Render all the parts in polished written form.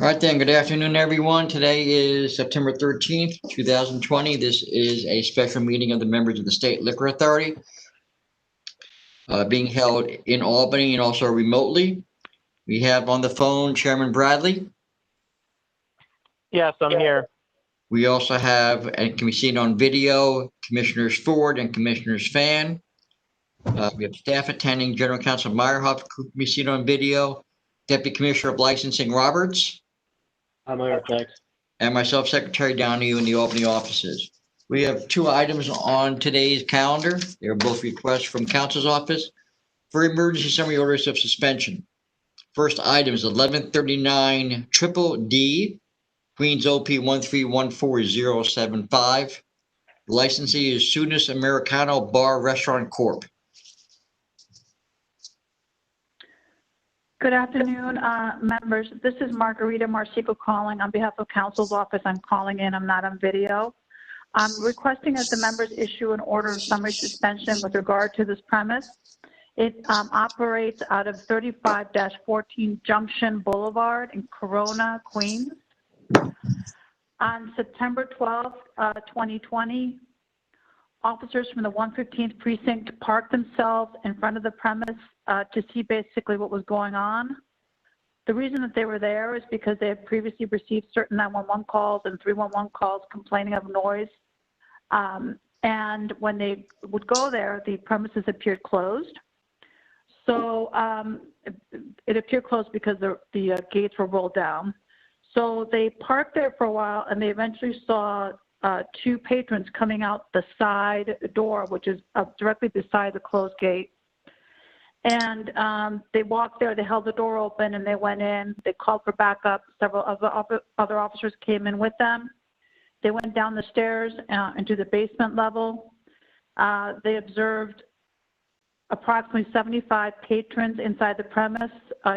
All right then, good afternoon, everyone. Today is September 13th, 2020. This is a special meeting of the members of the State Liquor Authority being held in Albany and also remotely. We have on the phone Chairman Bradley. Yes, I'm here. We also have, and can be seen on video, Commissioners Ford and Commissioners Fan. We have staff attending, General Counsel Meyerhoff, who can be seen on video, Deputy Commissioner of Licensing Roberts. I'm here, thanks. And myself, Secretary Donahue, in the Albany offices. We have two items on today's calendar. They are both requests from Council's office for emergency summary orders of suspension. First item is 1139 Triple D, Queens OP 1314075. Licensee is Sunis Americano Bar Restaurant Corp. Good afternoon, members. This is Margarita Marcico calling on behalf of Council's office. I'm calling in. I'm not on video. I'm requesting that the members issue an order of summary suspension with regard to this premise. It operates out of 35-14 Junction Boulevard in Corona, Queens. On September 12th, 2020, officers from the 115th precinct parked themselves in front of the premise to see basically what was going on. The reason that they were there is because they had previously received certain 911 calls and 311 calls complaining of noise. And when they would go there, the premises appeared closed. So it appeared closed because the gates were rolled down. So they parked there for a while, and they eventually saw two patrons coming out the side door, which is directly beside the closed gate. And they walked there, they held the door open, and they went in. They called for backup. Several other officers came in with them. They went down the stairs into the basement level. They observed approximately 75 patrons inside the premise.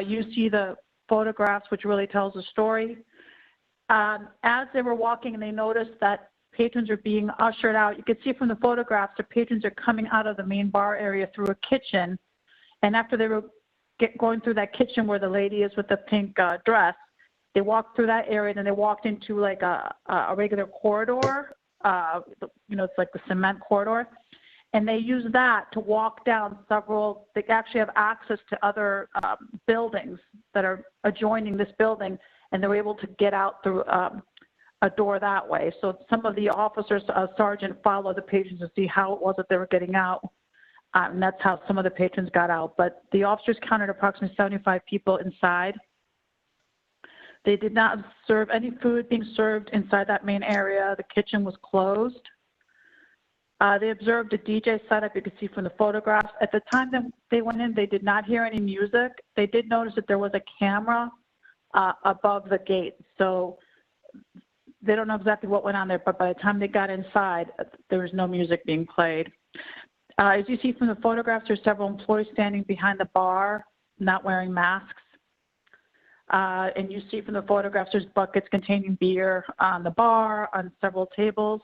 You see the photographs, which really tells the story. As they were walking and they noticed that patrons are being ushered out, you can see from the photographs the patrons are coming out of the main bar area through a kitchen. And after they were going through that kitchen where the lady is with the pink dress, they walked through that area, and then they walked into like a regular corridor. It's like the cement corridor. And they use that to walk down several. They actually have access to other buildings that are adjoining this building, and they were able to get out through a door that way. So some of the officers, sergeant, followed the patrons to see how it was that they were getting out. And that's how some of the patrons got out. But the officers counted approximately 75 people inside. They did not observe any food being served inside that main area. The kitchen was closed. They observed a DJ setup, you can see from the photographs. At the time that they went in, they did not hear any music. They did notice that there was a camera above the gate. So they don't know exactly what went on there, but by the time they got inside, there was no music being played. As you see from the photographs, there's several employees standing behind the bar, not wearing masks. And you see from the photographs, there's buckets containing beer on the bar, on several tables.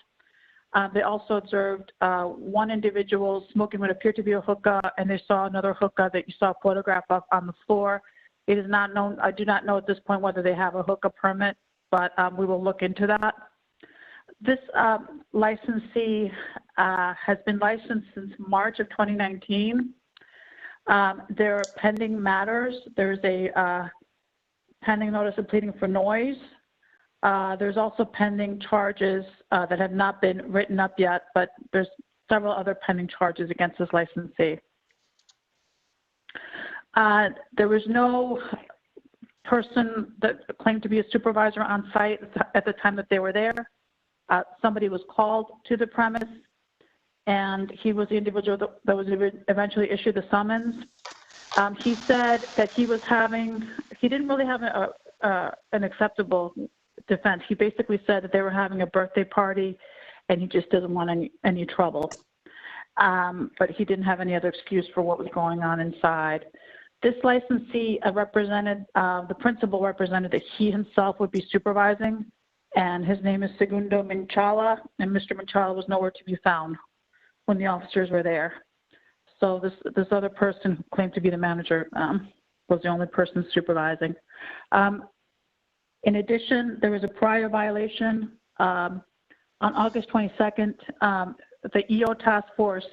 They also observed one individual smoking what appeared to be a hookah, and they saw another hookah that you saw a photograph of on the floor. It is not known, I do not know at this point whether they have a hookah permit, but we will look into that. This licensee has been licensed since March of 2019. There are pending matters. There's a pending notice of pleading for noise. There's also pending charges that have not been written up yet, but there's several other pending charges against this licensee. There was no person that claimed to be a supervisor on site at the time that they were there. Somebody was called to the premise, and he was the individual that was eventually issued the summons. He said that he didn't really have an acceptable defense. He basically said that they were having a birthday party, and he just doesn't want any trouble. But he didn't have any other excuse for what was going on inside. This licensee represented, the principal represented that he himself would be supervising, and his name is Segundo Minchala, and Mr. Minchala was nowhere to be found when the officers were there. So this other person who claimed to be the manager was the only person supervising. In addition, there was a prior violation on August 22nd. The EO task force,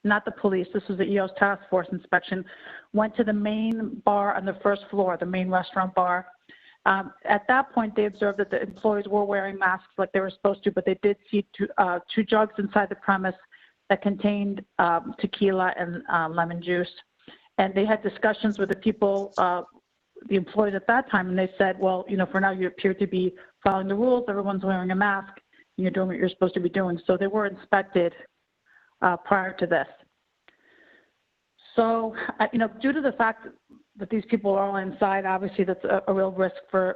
not the police, this was the EO's task force inspection, went to the main bar on the first floor, the main restaurant bar. At that point, they observed that the employees were wearing masks like they were supposed to, but they did see two jugs inside the premise that contained tequila and lemon juice. And they had discussions with the people, the employees at that time, and they said, well, you know, for now you appear to be following the rules, everyone's wearing a mask, and you're doing what you're supposed to be doing. So they were inspected prior to this. So, you know, due to the fact that these people are all inside, obviously that's a real risk for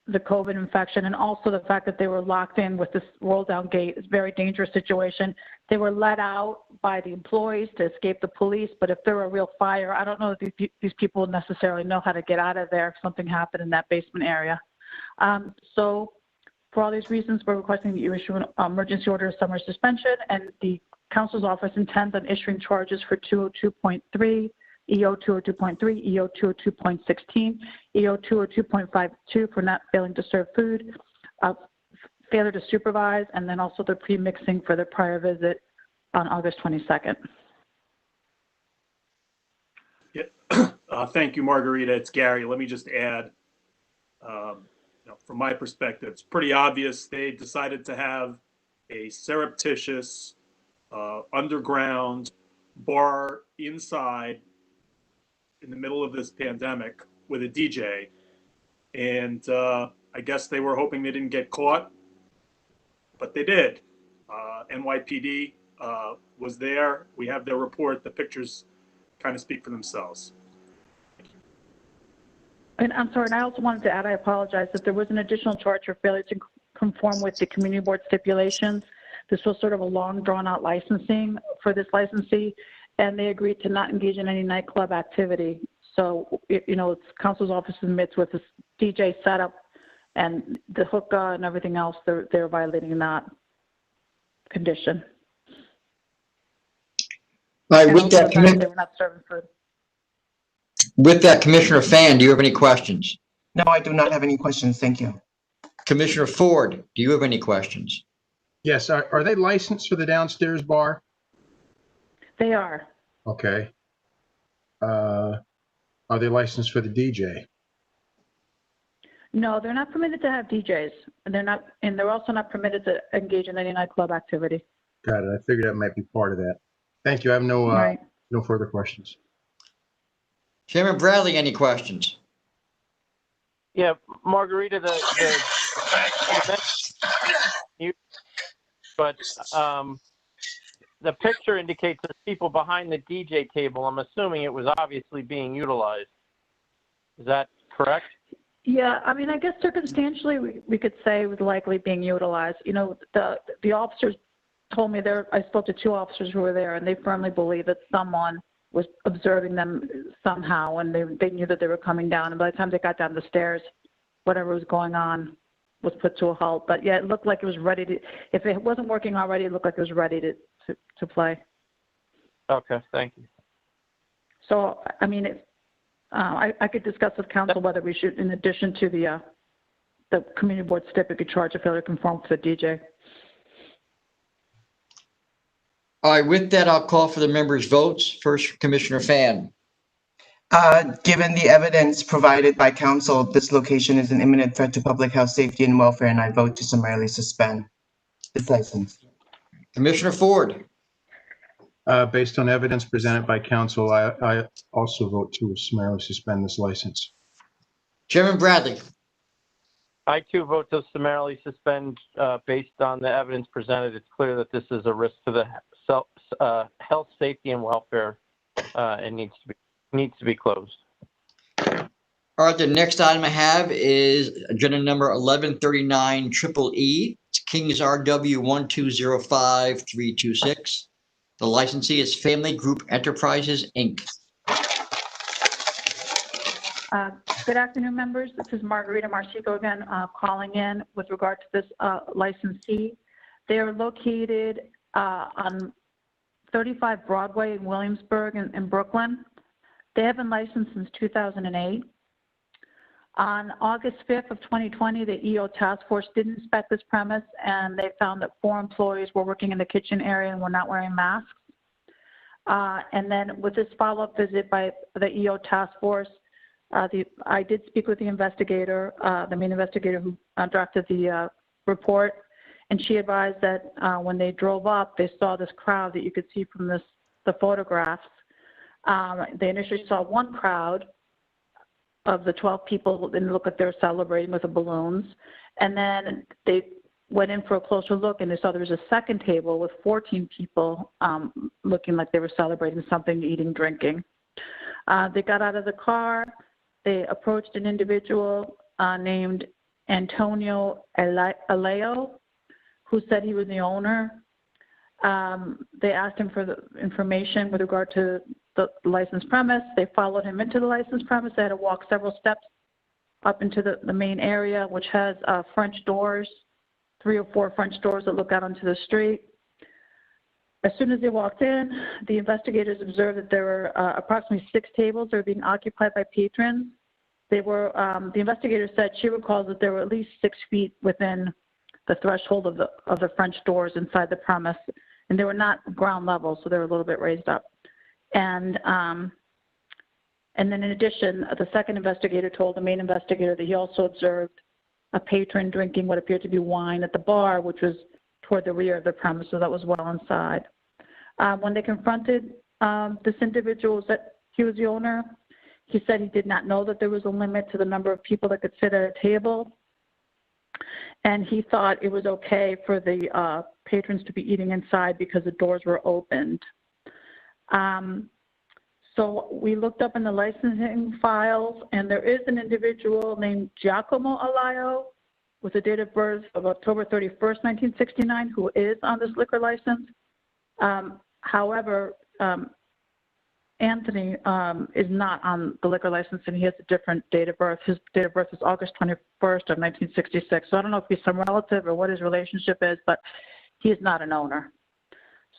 the COVID infection, and also the fact that they were locked in with this roll down gate. It's a very dangerous situation. They were let out by the employees to escape the police, but if there were a real fire, I don't know if these people necessarily know how to get out of there if something happened in that basement area. So for all these reasons, we're requesting that you issue an emergency order of summary suspension, and the council's office intends on issuing charges for 202.3, EO 202.3, EO 202.16, EO 202.52 for not failing to serve food, failure to supervise, and then also the pre-mixing for the prior visit on August 22nd. Yeah. Thank you, Margarita. It's Gary. Let me just add, you know, from my perspective, it's pretty obvious they decided to have a surreptitious underground bar inside in the middle of this pandemic with a DJ. And I guess they were hoping they didn't get caught, but they did. NYPD was there. We have their report. The pictures kind of speak for themselves. And I'm sorry, and I also wanted to add, I apologize, that there was an additional charge for failure to conform with the community board stipulations. This was sort of a long drawn out licensing for this licensee, and they agreed to not engage in any nightclub activity. So, you know, it's council's office admits with this DJ setup and the hookah and everything else, they're violating that condition. All right, And with also that, the fact that they were not serving food. Commissioner Fan, do you have any questions? No, I do not have any questions. Thank you. Commissioner Ford, do you have any questions? Yes, are they licensed for the downstairs bar? They are. Okay. Are they licensed for the DJ? No, they're not permitted to have DJs, and they're also not permitted to engage in any nightclub activity. Got it. I figured that might be part of that. Thank you. I have no Right. no further questions. Chairman Bradley, any questions? Yeah, Margarita, but the picture indicates there's people behind the DJ table. I'm assuming it was obviously being utilized. Is that correct? Yeah, I mean, I guess circumstantially we could say it was likely being utilized. You know, the officers told me I spoke to two officers who were there, and they firmly believe that someone was observing them somehow, and they knew that they were coming down. And by the time they got down the stairs, whatever was going on was put to a halt. But yeah, it looked like it was ready to, if it wasn't working already, it looked like it was ready to play. Okay, thank you. So, I mean, I could discuss with council whether we should, in addition to the community board stip, we could charge a failure to conform to the DJ. All right, with that, I'll call for the members' votes. First, Commissioner Fan. Given the evidence provided by council, this location is an imminent threat to public health, safety, and welfare, and I vote to summarily suspend this license. Commissioner Ford. Based on evidence presented by council, I also vote to summarily suspend this license. Chairman Bradley. I too vote to summarily suspend based on the evidence presented. It's clear that this is a risk to the health, safety, and welfare, and needs to be closed. All right, the next item I have is agenda number 1139 EEE. It's Kings RW 1205326. The licensee is Family Group Enterprises, Inc. Good afternoon, members. This is Margarita Marcico again, calling in with regard to this licensee. They are located on 35 Broadway in Williamsburg in Brooklyn. They have been licensed since 2008. On August 5th of 2020, the EO task force did inspect this premise, and they found that 4 employees were working in the kitchen area and were not wearing masks. And then with this follow-up visit by the EO task force, I did speak with the investigator, the main investigator who drafted the report, and she advised that when they drove up, they saw this crowd that you could see from the photographs. They initially saw one crowd of the 12 people, and it looked like they were celebrating with the balloons. And then they went in for a closer look, and they saw there was a second table with 14 people looking like they were celebrating something, eating, drinking. They got out of the car. They approached an individual named Antonio Aleo, who said he was the owner. They asked him for the information with regard to the licensed premise. They followed him into the licensed premise. They had to walk several steps up into the main area, which has French doors, 3 or 4 French doors that look out onto the street. As soon as they walked in, the investigators observed that there were approximately 6 tables that were being occupied by patrons. They were, the investigator said she recalls that there were at least 6 feet within the threshold of the French doors inside the premise, and they were not ground level, so they were a little bit raised up. And then in addition, the second investigator told the main investigator that he also observed a patron drinking what appeared to be wine at the bar, which was toward the rear of the premise, so that was well inside. When they confronted this individual that he was the owner, he said he did not know that there was a limit to the number of people that could sit at a table. And he thought it was okay for the patrons to be eating inside because the doors were opened. So we looked up in the licensing files, and there is an individual named Giacomo Alaio with a date of birth of October 31st, 1969, who is on this liquor license. However, Anthony is not on the liquor license, and he has a different date of birth. His date of birth is August 21st of 1966. So I don't know if he's some relative or what his relationship is, but he is not an owner.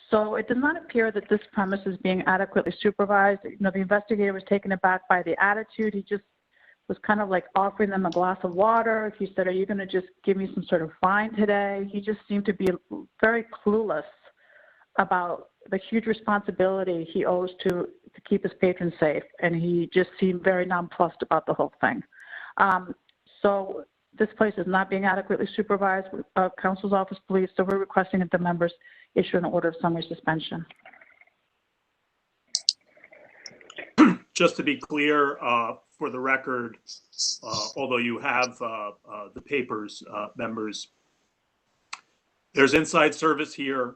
So it does not appear that this premise is being adequately supervised. You know, the investigator was taken aback by the attitude. He just was kind of like offering them a glass of water. He said, "Are you going to just give me some sort of fine today?" He just seemed to be very clueless about the huge responsibility he owes to keep his patrons safe, and he just seemed very nonplussed about the whole thing. So this place is not being adequately supervised. Counsel's office believes, so we're requesting that the members issue an order of summary suspension. Just to be clear, for the record, although you have the papers, members, there's inside service here,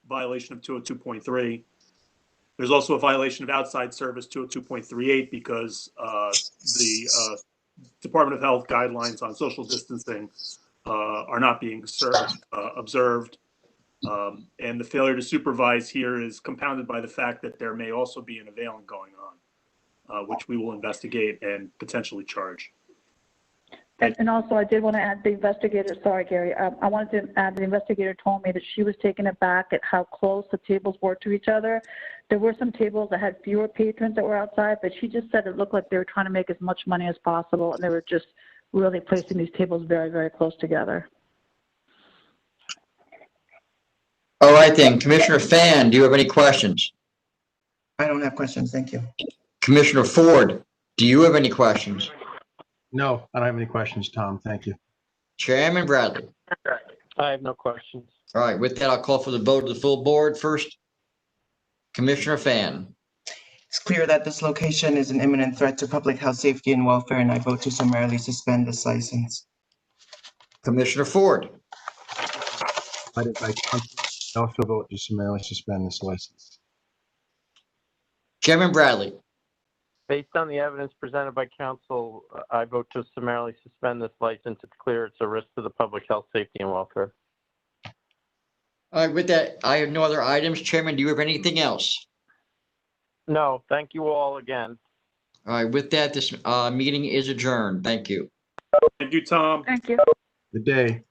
violation of 202.3. There's also a violation of outside service 202.38 because the Department of Health guidelines on social distancing are not being observed. And the failure to supervise here is compounded by the fact that there may also be an availing going on, which we will investigate and potentially charge. And also, I did want to add the investigator, sorry, Gary, I wanted to add the investigator told me that she was taken aback at how close the tables were to each other. There were some tables that had fewer patrons that were outside, but she just said it looked like they were trying to make as much money as possible, and they were just really placing these tables very, very close together. All right then, Commissioner Fan, do you have any questions? I don't have questions. Thank you. Commissioner Ford, do you have any questions? No, I don't have any questions, Tom. Thank you. Chairman Bradley. I have no questions. All right, with that, I'll call for the vote of the full board. First, Commissioner Fan. It's clear that this location is an imminent threat to public health, safety, and welfare, and I vote to summarily suspend this license. Commissioner Ford. Provided by counsel, I also vote to summarily suspend this license. Chairman Bradley. Based on the evidence presented by counsel, I vote to summarily suspend this license. It's clear it's a risk to the public health, safety, and welfare. All right, with that, I have no other items. Chairman, do you have anything else? No, thank you all again. All right, with that, this meeting is adjourned. Thank you. Thank you, Tom. Thank you. Good day.